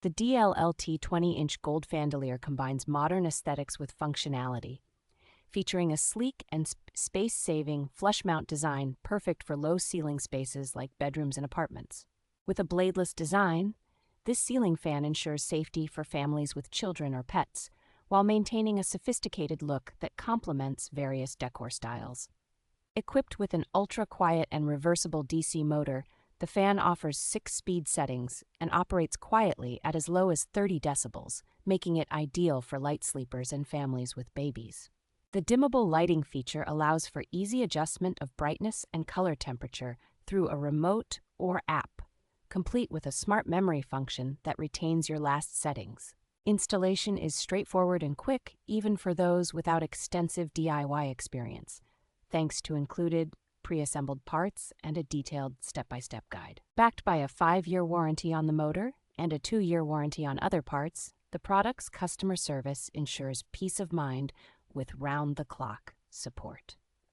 The DLLT 20-inch Gold Fandelier combines modern aesthetics with functionality, featuring a sleek and space-saving flush-mount design perfect for low ceiling spaces like bedrooms and apartments. With a bladeless design, this ceiling fan ensures safety for families with children or pets, while maintaining a sophisticated look that complements various decor styles. Equipped with an ultra-quiet and reversible DC motor, the fan offers 6 speed settings and operates quietly at as low as 30 decibels, making it ideal for light sleepers and families with babies. The dimmable lighting feature allows for easy adjustment of brightness and color temperature through a remote or app, complete with a smart memory function that retains your last settings. Installation is straightforward and quick, even for those without extensive DIY experience, thanks to included pre-assembled parts and a detailed step-by-step guide. Backed by a 5-year warranty on the motor and a 2-year warranty on other parts, the product's customer service ensures peace of mind with round-the-clock support.